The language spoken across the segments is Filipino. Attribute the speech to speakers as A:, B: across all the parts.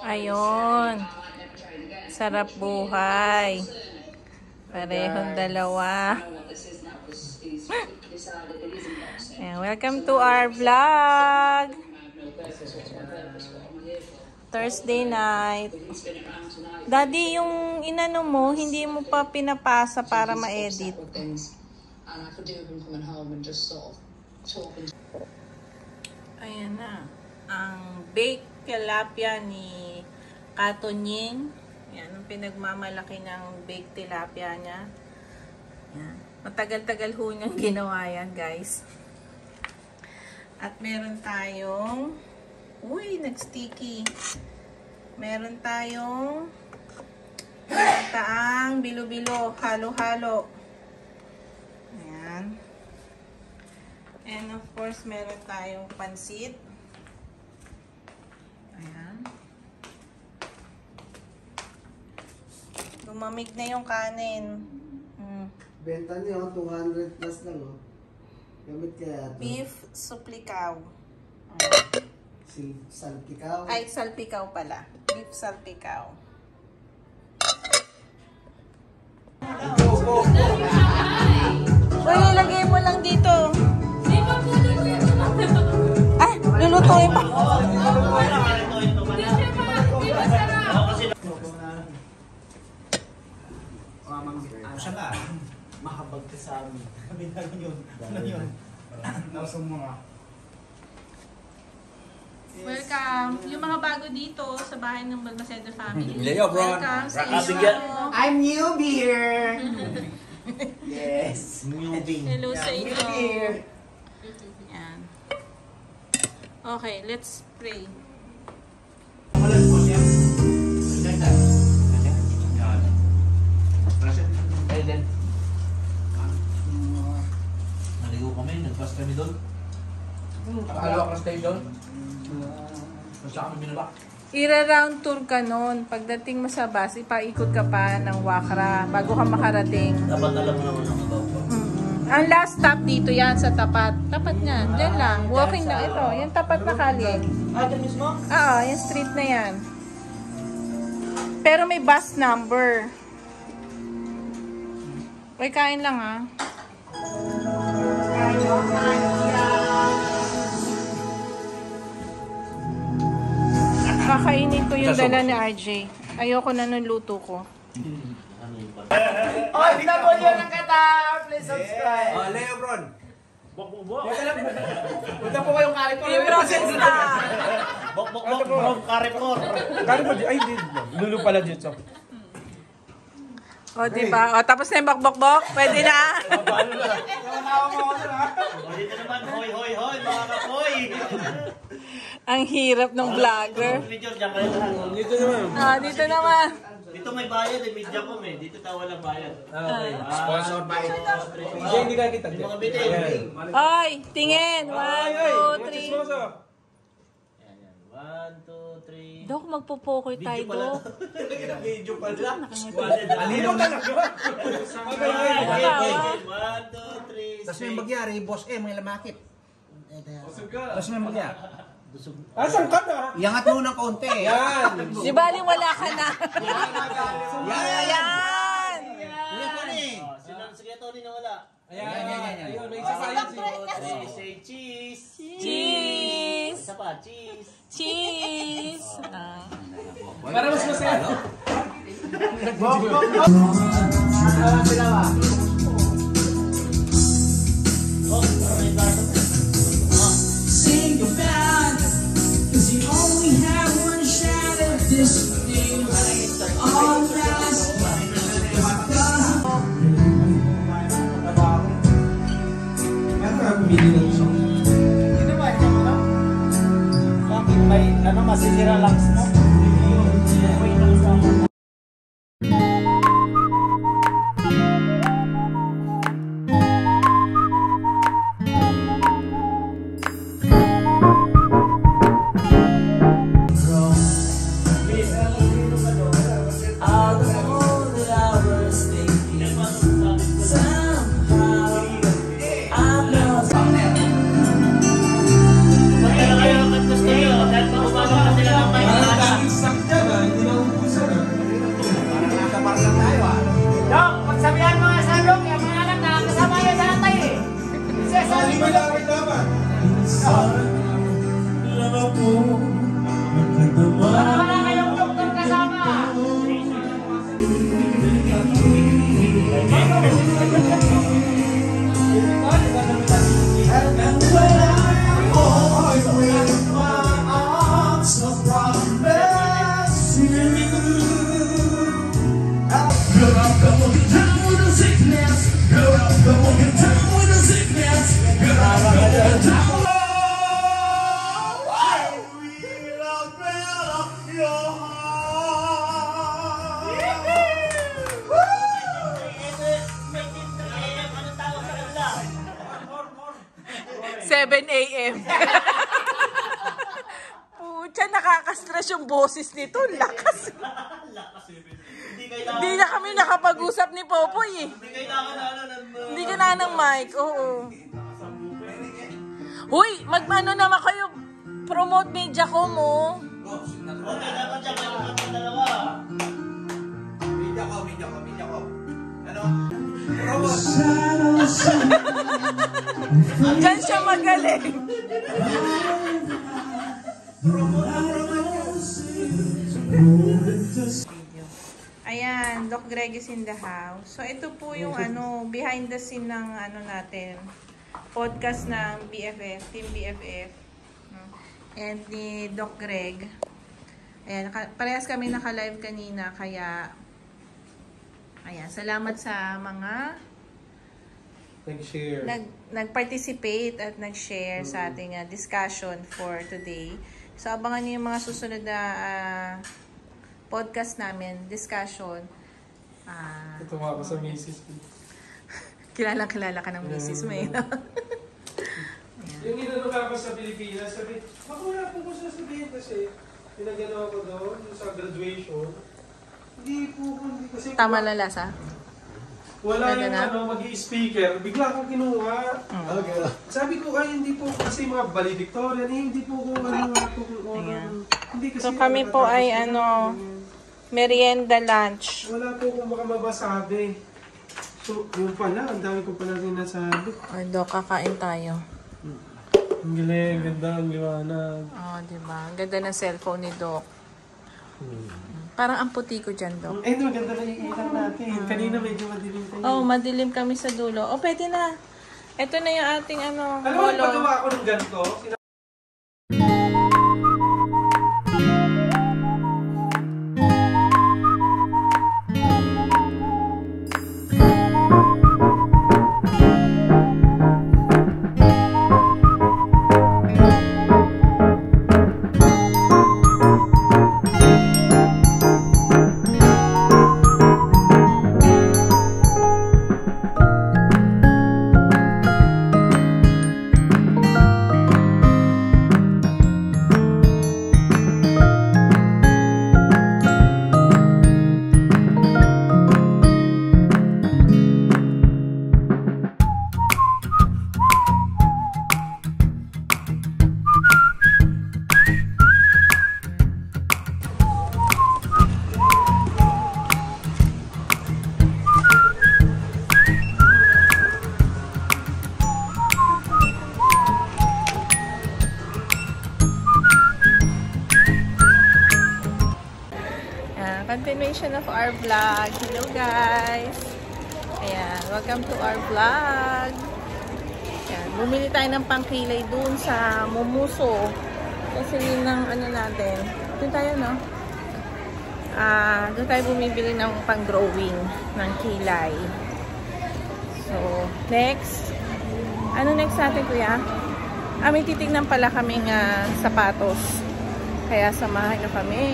A: Ayun. Sarap buhay. Parehong dalawa. And welcome to our vlog. Thursday night. Daddy, yung inano mo, hindi mo pa pinapasa para ma-edit. Ayan na. Ang baked tilapia ni Katonying. Yan, ang pinagmamalaki ng baked tilapia niya. Yan. Matagal-tagal ho niyang ginawa yan, guys. At meron tayong nag-sticky. Meron tayong taang bilo-bilo, halo-halo. Ayan. And of course, meron tayong pansit. Ayan. Lumamig na yung kanin.
B: Benta niyo, 200 plus lang, oh. Gamit kaya ito.
A: Beef suplikaw.
B: Salpikaw?
A: Ay, salpikaw pala. Beef salpikaw. Uy, ilagay mo lang dito. Ah, lulutuin pa.
B: Mahabag ka sa amin. Kami na yun. Ano yun? Nasong mga.
A: Welcome. Yung mga bago dito sa bahay ng Balmaceda family.
C: Leo, bro.
A: Welcome sa inyo.
B: I'm newbie here. Yes. Newbie.
A: Hello sa inyo. Yan. Okay, let's pray.
C: Naligo kami, nag-pass kami doon. Nakalawa ka station. Saan kami binaba?
A: Ira-round tour ka nun. Pagdating mo sa bus, ipaikot ka pa ng Wakra bago ka makarating.
C: Dapat alam mo naman ang about.
A: Ang last stop dito yan sa tapat. Tapat niyan. Diyan lang. Walking na ito. Yung tapat na kalye.
C: Ah, dyan mismo?
A: Oo, yung street na yan. Pero may bus number. Uy, kain lang ha. Kakainin ko yung dala ni RJ. Ayoko na nung luto ko.
B: Oh, pinabulyo ng kata! Please subscribe!
C: Oh, Leo, bro.
B: Bok. Punta po kayong Carrefour.
A: I-process na!
C: Bok, Carrefour.
D: Carrefour, ay, hindi. Lulu pala dito.
A: O, diba? O, tapos na yung bok-bok-bok. Pwede na.
C: Dito naman, hoy, mga kapoy.
A: Ang hirap ng vlogger.
C: Dito naman.
D: Dito naman.
A: Ah, dito naman.
C: Dito may bayad eh, media com eh. Dito tayo walang bayad.
D: Sponsor by. Hindi ka kita.
C: Yung mga bitin.
A: Oy, tingin. 1, 2, 3.
C: Yan. 1, 2, 3.
A: Dok, magpupokoy tayo, Dok.
C: Video pala.
D: Alino talaga.
C: 1, 2, 3.
B: Tapos may magyari, boss may lamakit. Tapos may magyari.
D: Asan ka na?
B: Iangat mo ng konti.
D: Yan.
A: Di bali, wala ka na.
B: Yan!
A: Yan.
C: Sige, Tony na wala.
D: Ayan. Ayun, may isa pa yun.
C: Say cheese.
A: Cheese.
C: Isa pa, cheese.
A: Cheese.
D: Para mas masaya.
E: Sing your band, 'cause you only have one shot at this thing. All fast.
B: Bakit may masisira lang mo?
C: Kaya kayo, dahil pag-upasok na sila ng
A: Seven a.m. Pucha, nakaka-stress yung boses nito. Lakas. Hindi na kami nakapag-usap ni Popoy eh. Hindi kailangan ng mic. Oo. Huy, magmano naman kayo. Promote media ko mo.
C: Media ko. Ano?
A: Diyan siya magaling. Ayan, Doc Greg is in the house. So, ito po yung behind the scene ng natin. Podcast ng BFF, Team BFF. And ni Doc Greg. Ayan, parehas kami naka-live kanina, kaya ayan, salamat sa mga
D: Nag-share.
A: nag-participate at nag-share sa ating discussion for today. So, abangan niyo yung mga susunod na podcast namin, discussion.
D: Tumawa ko sa misis.
A: Kilala ka ng misis mo eh.
D: Yung inanong ako sa Pilipinas, sabi, wala po ko sasabihin kasi pinagano ako doon sa graduation. Hindi kasi...
A: Tama na lasa?
D: Wala
A: Ganda
D: yung
A: na?
D: mag-i-speaker. Bigla akong kinuha.
B: Okay.
D: Sabi ko, ay hindi po kasi mga valedictorian, hindi po ko hindi kasi...
A: So, kami po ay merienda lunch.
D: Wala po kung baka mabasabi. So, yung pala, ang dami ko pala rin nasabi.
A: Ay, Doc, kakain tayo.
D: Ang galing, ganda, ang liwanag.
A: Oh, diba? Ang ganda ng cellphone ni Doc. Parang ang puti ko dyan, Doc.
D: Eh, no, ganda na yung ilaw natin. Kanina medyo madilim tayo.
A: Oh, madilim kami sa dulo. Oh, pwede na. Ito na yung ating
D: Alam mo, nagpagawa ako ng ganito.
A: Continuation of our vlog. Hello guys! Ayan, welcome to our vlog. Ayan, bumili tayo ng pangkilay dun sa Mumuso. Kasi yun ang natin. Doon tayo, no? Doon tayo bumibili ng pang-growing ng kilay. So, next. Ano next natin, kuya? May titignan pala kaming sapatos. Kaya samahan na kami.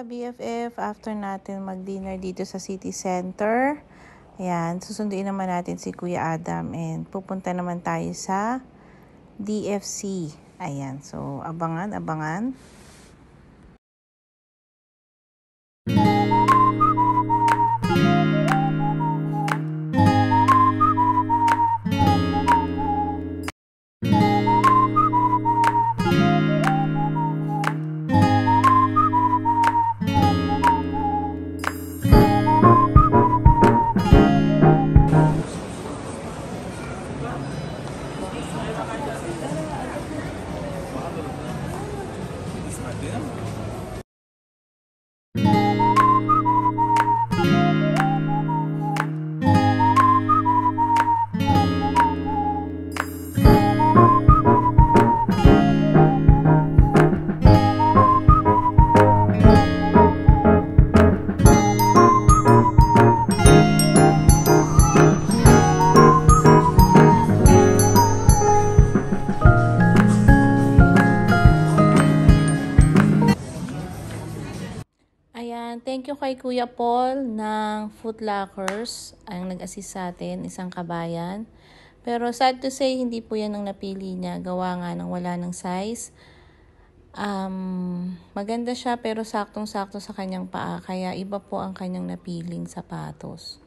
A: BFF, after natin mag-dinner dito sa City Center, Ayan, susunduin naman natin si Kuya Adam and pupunta naman tayo sa DFC. Ayan, so abangan. Ayan, thank you kay Kuya Paul ng Foot Lockers ang nag-assist sa atin, isang kabayan. Pero sad to say, hindi po yan ang napili niya. Gawa nga ng wala ng size. Maganda siya pero saktong-sakto sa kanyang paa. Kaya iba po ang kanyang napiling sapatos.